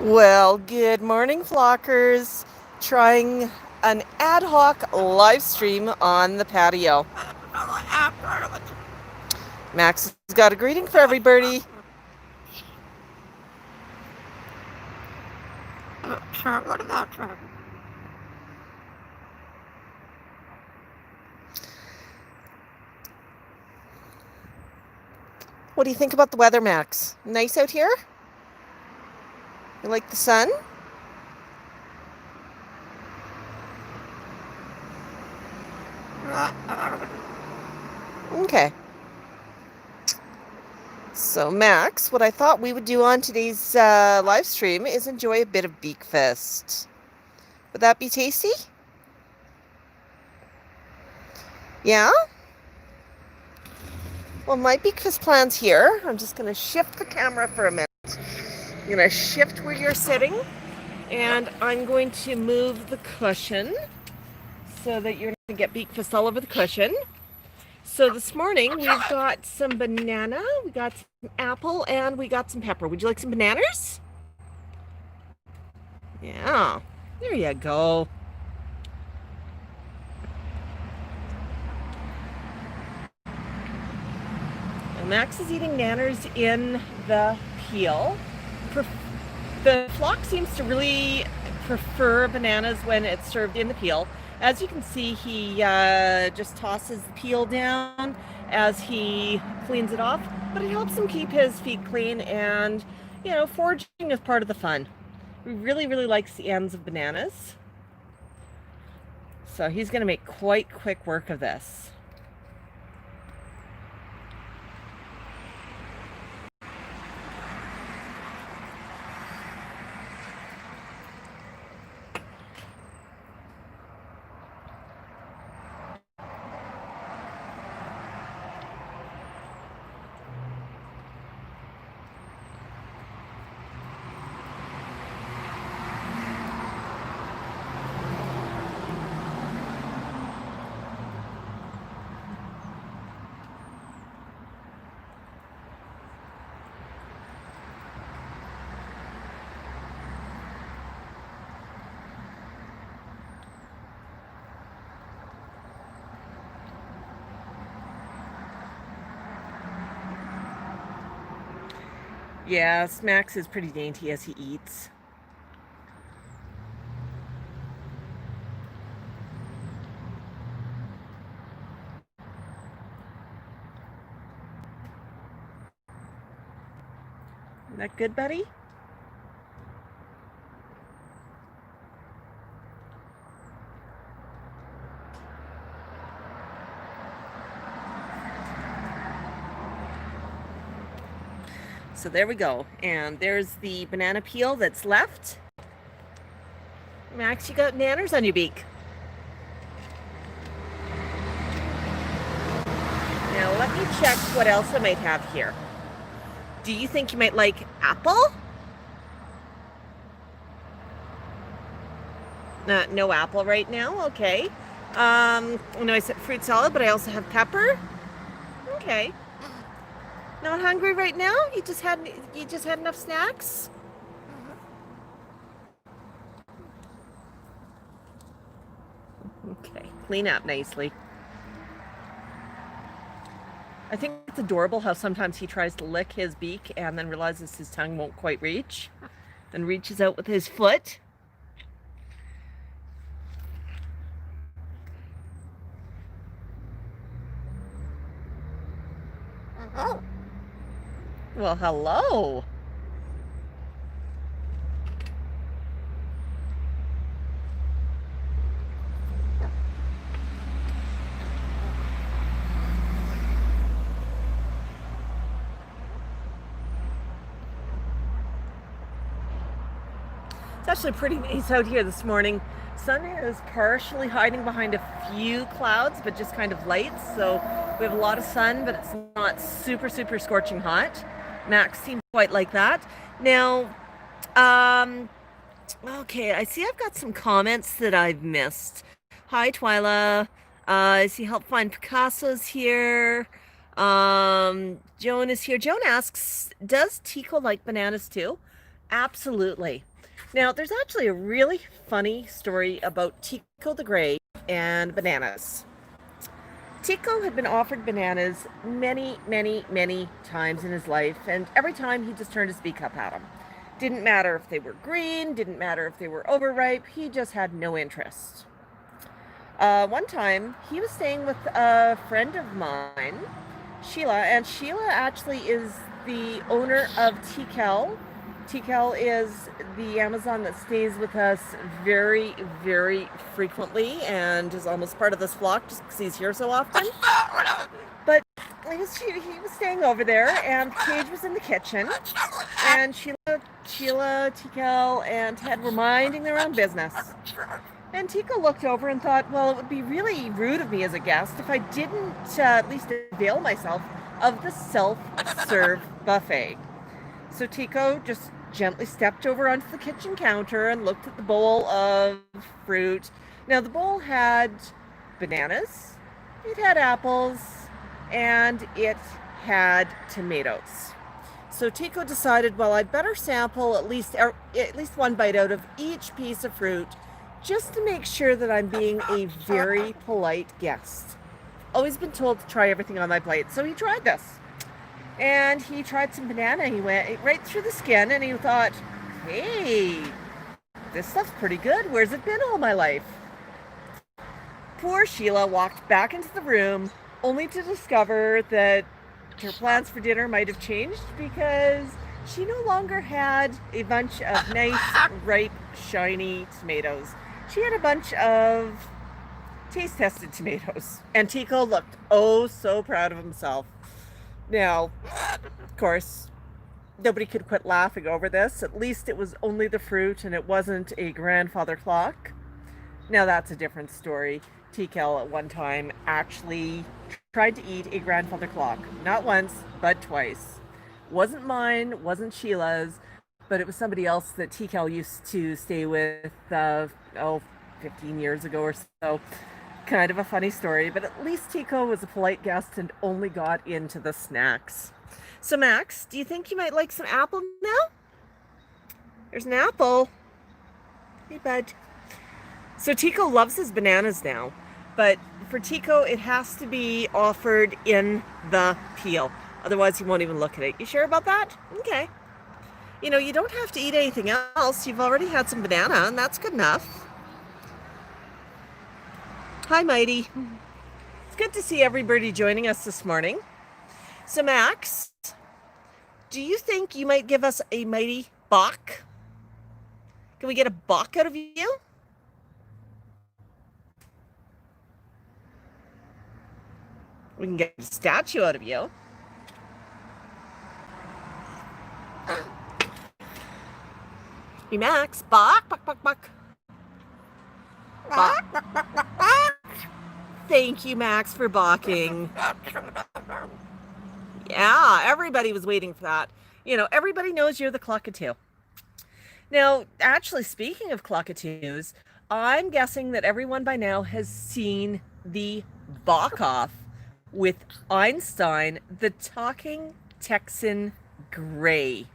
Well, good morning, flockers. Trying an ad hoc live stream on the patio. Max has got a greeting for everybody. What do you think about the weather, Max? Nice out here? You like the sun? Okay. So, Max, what I thought we would do on today's live stream is enjoy a bit of Beakfast. Would that be tasty? Yeah? Well, my Beakfast plan's here. I'm just going to shift the camera for a minute. I'm going to shift where you're sitting, and I'm going to move the cushion so that you're not going to get Beakfast all over the cushion. So this morning we've got some banana, we got some apple, and we got some pepper. Would you like some bananas? Yeah, there you go. And Max is eating nanners in the peel. The flock seems to really prefer bananas when it's served in the peel. As you can see, he just tosses the peel down as he cleans it off, but it helps him keep his feet clean, and foraging is part of the fun. He really, really likes the ends of bananas. So he's going to make quite quick work of this. Yes, Max is pretty dainty as he eats. Isn't that good, buddy? So there we go. And there's the banana peel that's left. Max, you got nanners on your beak. Now let me check what else I might have here. Do you think you might like apple? No apple right now. Okay. I know I said fruit salad, but I also have pepper. Okay. Not hungry right now? You just had enough snacks? Okay. Clean up nicely. I think it's adorable how sometimes he tries to lick his beak and then realizes his tongue won't quite reach, then reaches out with his foot. Well, hello. It's actually pretty nice out here this morning. Sun is partially hiding behind a few clouds, but just kind of light. So we have a lot of sun, but it's not super, super scorching hot. Max seems quite like that. Now, okay, I see I've got some comments that I've missed. Hi, Twyla. I see Help Find Picasso's here. Joan is here. Joan asks, does Tico like bananas too? Absolutely. Now, there's actually a really funny story about Tico the Gray and bananas. Tico had been offered bananas many, many, many times in his life, and every time he just turned his beak up at them. Didn't matter if they were green, didn't matter if they were overripe, he just had no interest. One time, he was staying with a friend of mine, Sheila, and Sheila actually is the owner of Tical. Tical is the Amazon that stays with us very, very frequently and is almost part of this flock just because he's here so often. But he was staying over there, and Paige was in the kitchen, and Sheila, Tical, and Ted were minding their own business. And Tico looked over and thought, well, it would be really rude of me as a guest if I didn't at least avail myself of the self-serve buffet. So Tico just gently stepped over onto the kitchen counter and looked at the bowl of fruit. Now, the bowl had bananas, it had apples, and it had tomatoes. So Tico decided, well, I'd better sample at least one bite out of each piece of fruit just to make sure that I'm being a very polite guest. Always been told to try everything on my plate, so he tried this. And he tried some banana, he went right through the skin, and he thought, hey, this stuff's pretty good. Where's it been all my life? Poor Sheila walked back into the room, only to discover that her plans for dinner might have changed because she no longer had a bunch of nice, ripe, shiny tomatoes. She had a bunch of taste-tested tomatoes. And Tico looked oh so proud of himself. Now, of course, nobody could quit laughing over this. At least it was only the fruit and it wasn't a grandfather clock. Now that's a different story. Tico at one time actually tried to eat a grandfather clock. Not once, but twice. Wasn't mine, wasn't Sheila's, but it was somebody else that Tico used to stay with 15 years ago or so. Kind of a funny story, but at least Tico was a polite guest and only got into the snacks. So Max, do you think you might like some apple now? There's an apple. Hey, bud. So Tico loves his bananas now, but for Tico, it has to be offered in the peel. Otherwise, he won't even look at it. You sure about that? Okay. You know, you don't have to eat anything else. You've already had some banana, and that's good enough. Hi, Mighty. It's good to see everybody joining us this morning. So, Max, do you think you might give us a mighty bok? Can we get a bok out of you? We can get a statue out of you. Hey, Max, bok, bok, bok, bok. Bok, bok, bok, bok, bok. Thank you, Max, for balking. Yeah, everybody was waiting for that. You know, everybody knows you're the cluckatoo. Now, actually, speaking of cluckatoos, I'm guessing that everyone by now has seen the bok-off with Einstein, the talking Texan Gray.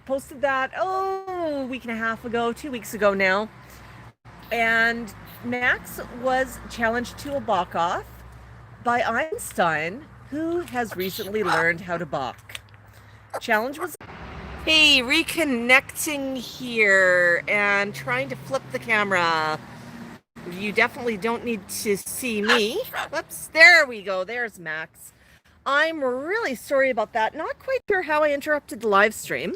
Posted that, a week and a half ago, 2 weeks ago now. And Max was challenged to a bok-off by Einstein, who has recently learned how to bok. Challenge was, hey, reconnecting here and trying to flip the camera. You definitely don't need to see me. Whoops, there we go. There's Max. I'm really sorry about that. Not quite sure how I interrupted the live stream.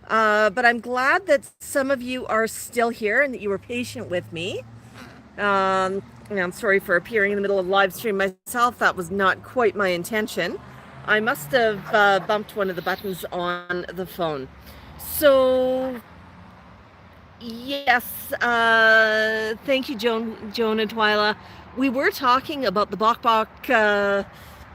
But I'm glad that some of you are still here and that you were patient with me. And I'm sorry for appearing in the middle of live stream myself. That was not quite my intention. I must have bumped one of the buttons on the phone. So, yes, thank you, Joan and Twyla. We were talking about the bok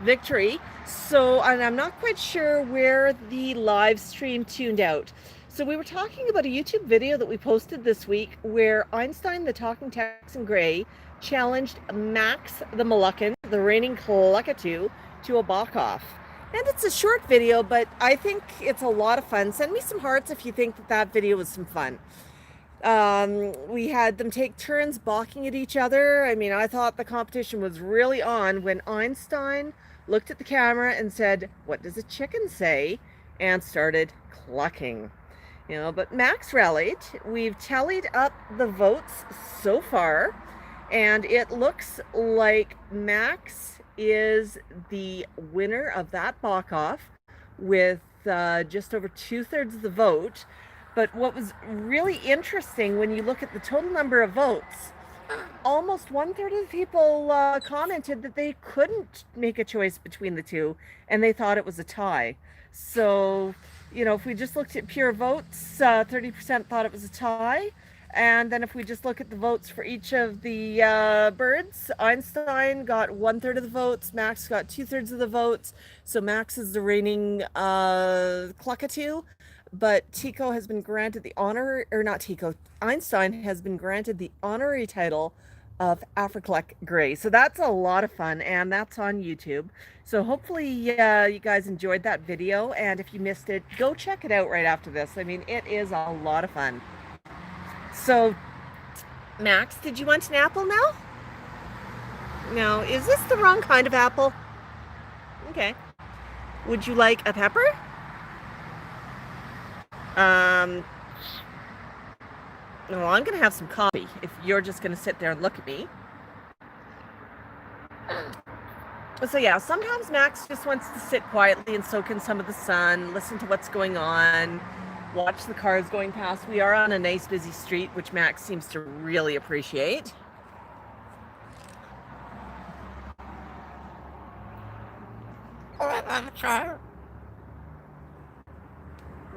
victory. So, and I'm not quite sure where the live stream tuned out. So we were talking about a YouTube video that we posted this week where Einstein, the talking Texan Gray, challenged Max the Moluccan, the reigning cluckatoo, to a bok-off. And it's a short video, but I think it's a lot of fun. Send me some hearts if you think that that video was some fun. We had them take turns balking at each other. I mean, I thought the competition was really on when Einstein looked at the camera and said, "What does a chicken say?" and started clucking. You know, but Max rallied. We've tallied up the votes so far, and it looks like Max is the winner of that balk-off with just over 2/3 of the vote. But what was really interesting when you look at the total number of votes, almost 1/3 of the people commented that they couldn't make a choice between the two and they thought it was a tie. So, you know, if we just looked at pure votes, 30% thought it was a tie. And then if we just look at the votes for each of the birds, Einstein got 1/3 of the votes, Max got 2/3 of the votes. So Max is the reigning cluckatoo. But Tico has been granted the honor, or not Tico, Einstein has been granted the honorary title of Africlec Gray. So that's a lot of fun, and that's on YouTube. So hopefully you guys enjoyed that video, and if you missed it, go check it out right after this. I mean, it is a lot of fun. So, Max, did you want an apple now? No, is this the wrong kind of apple? Okay. Would you like a pepper? Well, I'm gonna have some coffee if you're just gonna sit there and look at me. So yeah, sometimes Max just wants to sit quietly and soak in some of the sun, listen to what's going on, watch the cars going past. We are on a nice busy street, which Max seems to really appreciate.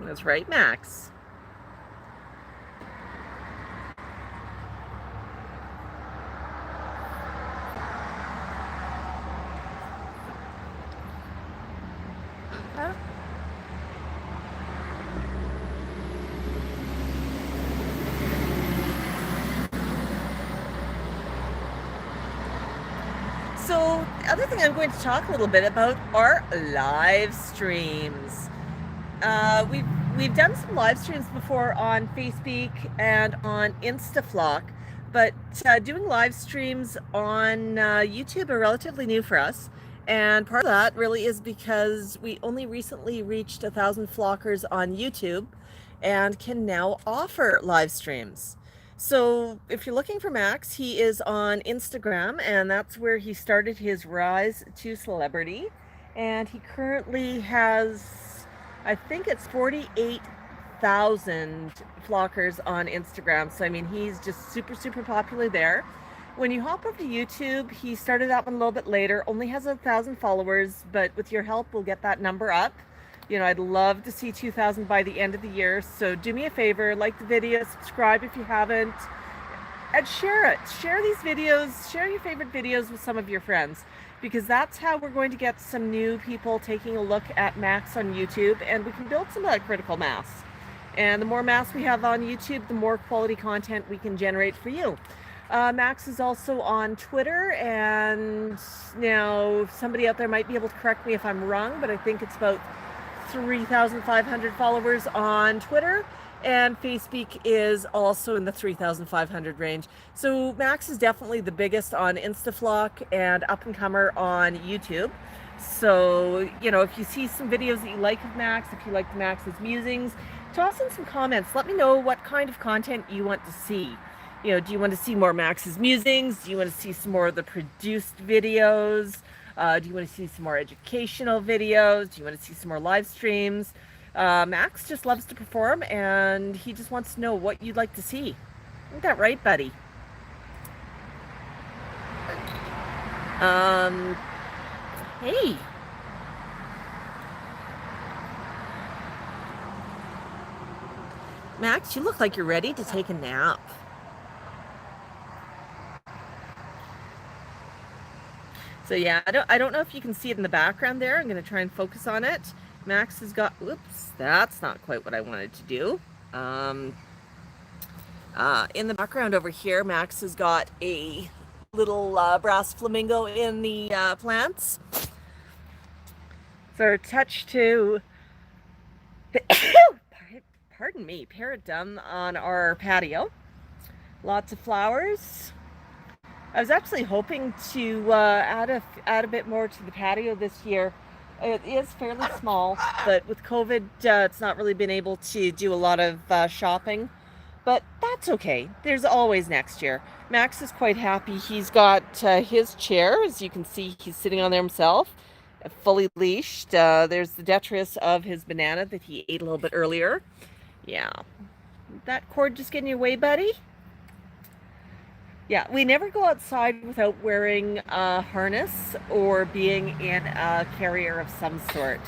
That's right, Max. So, the other thing I'm going to talk a little bit about are live streams. We've done some live streams before on Facebeak and on InstaFlock, but doing live streams on YouTube are relatively new for us. And part of that really is because we only recently reached 1,000 flockers on YouTube and can now offer live streams. So if you're looking for Max, he is on Instagram, and that's where he started his rise to celebrity. And he currently has, I think it's 48,000 flockers on Instagram. So I mean, he's just super, super popular there. When you hop over to YouTube, he started that one a little bit later, only has 1,000 followers, but with your help, we'll get that number up. You know, I'd love to see 2,000 by the end of the year. So do me a favor, like the video, subscribe if you haven't, and share it. Share these videos, share your favorite videos with some of your friends, because that's how we're going to get some new people taking a look at Max on YouTube, and we can build some of that critical mass. And the more mass we have on YouTube, the more quality content we can generate for you. Max is also on Twitter, and now somebody out there might be able to correct me if I'm wrong, but I think it's about 3,500 followers on Twitter, and Facebeak is also in the 3,500 range. So Max is definitely the biggest on InstaFlock and up-and-comer on YouTube. So, you know, if you see some videos that you like of Max, if you like Max's musings, toss in some comments. Let me know what kind of content you want to see. You know, do you want to see more Max's musings? Do you want to see some more of the produced videos? Do you want to see some more educational videos? Do you want to see some more live streams? Max just loves to perform, and he just wants to know what you'd like to see. Isn't that right, buddy? Hey. Max, you look like you're ready to take a nap. So yeah, I don't know if you can see it in the background there. I'm going to try and focus on it. Max has got, whoops, that's not quite what I wanted to do. In the background over here, Max has got a little brass flamingo in the plants. So our touch to, pardon me, paradum on our patio. Lots of flowers. I was actually hoping to add a bit more to the patio this year. It is fairly small, but with COVID, it's not really been able to do a lot of shopping. But that's okay. There's always next year. Max is quite happy. He's got his chair, as you can see, he's sitting on there himself, fully leashed. There's the detritus of his banana that he ate a little bit earlier. Yeah. That cord just getting you away, buddy? Yeah, we never go outside without wearing a harness or being in a carrier of some sort.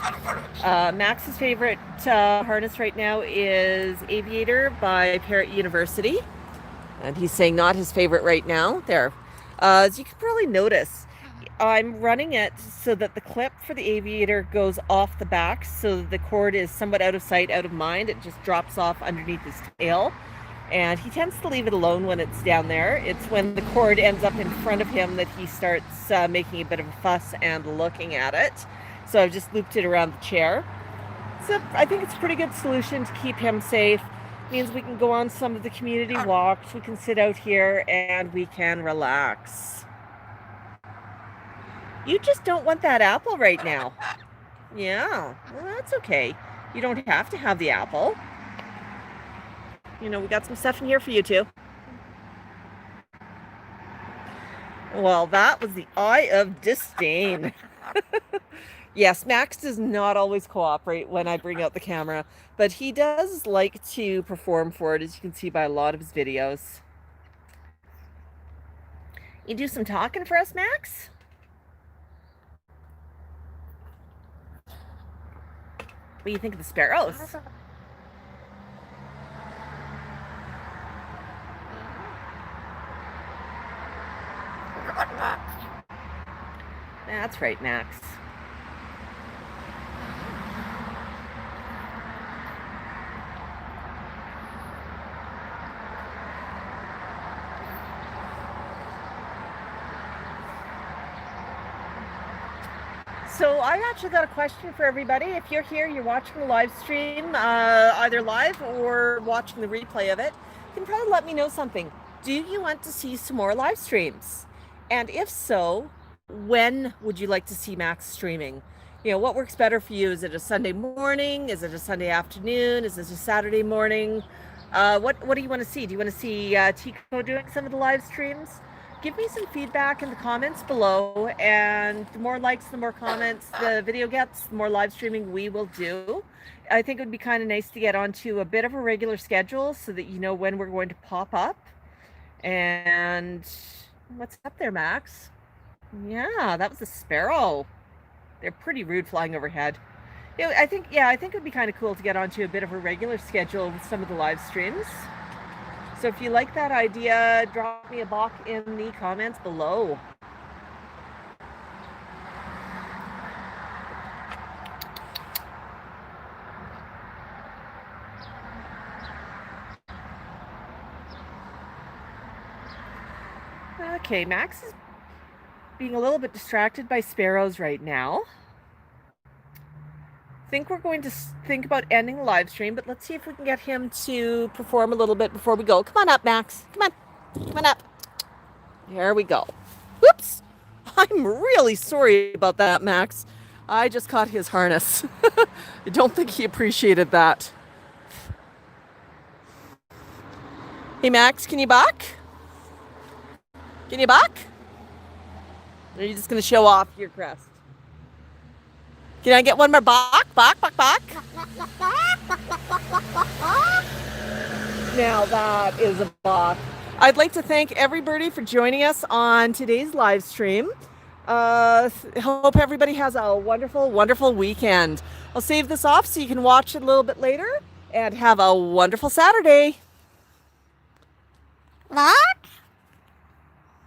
Max's favorite harness right now is Aviator by Parrot University. And he's saying not his favorite right now. There. As you can probably notice, I'm running it so that the clip for the Aviator goes off the back so that the cord is somewhat out of sight, out of mind. It just drops off underneath his tail. And he tends to leave it alone when it's down there. It's when the cord ends up in front of him that he starts making a bit of a fuss and looking at it. So I've just looped it around the chair. So I think it's a pretty good solution to keep him safe. It means we can go on some of the community walks, we can sit out here, and we can relax. You just don't want that apple right now. Yeah, well, that's okay. You don't have to have the apple. You know, we got some stuff in here for you too. Well, that was the eye of disdain. Yes, Max does not always cooperate when I bring out the camera, but he does like to perform for it, as you can see by a lot of his videos. You do some talking for us, Max? What do you think of the sparrows? That's right, Max. So I've actually got a question for everybody. If you're here, you're watching the live stream, either live or watching the replay of it, you can probably let me know something. Do you want to see some more live streams? And if so, when would you like to see Max streaming? You know, what works better for you? Is it a Sunday morning? Is it a Sunday afternoon? Is it a Saturday morning? What do you want to see? Do you want to see Tico doing some of the live streams? Give me some feedback in the comments below, and the more likes, the more comments the video gets, the more live streaming we will do. I think it would be kind of nice to get onto a bit of a regular schedule so that you know when we're going to pop up. And what's up there, Max? Yeah, that was a sparrow. They're pretty rude flying overhead. I think it would be kind of cool to get onto a bit of a regular schedule with some of the live streams. So if you like that idea, drop me a block in the comments below. Okay, Max is being a little bit distracted by sparrows right now. I think we're going to think about ending the live stream, but let's see if we can get him to perform a little bit before we go. Come on up, Max. Come on. Come on up. There we go. Whoops. I'm really sorry about that, Max. I just caught his harness. I don't think he appreciated that. Hey, Max, can you buck? Can you buck? Or are you just going to show off your crest? Can I get one more bark? Bark, bark, bark. Now that is a bark. I'd like to thank everybody for joining us on today's live stream. Hope everybody has a wonderful, wonderful weekend. I'll save this off so you can watch it a little bit later, and have a wonderful Saturday. Bark.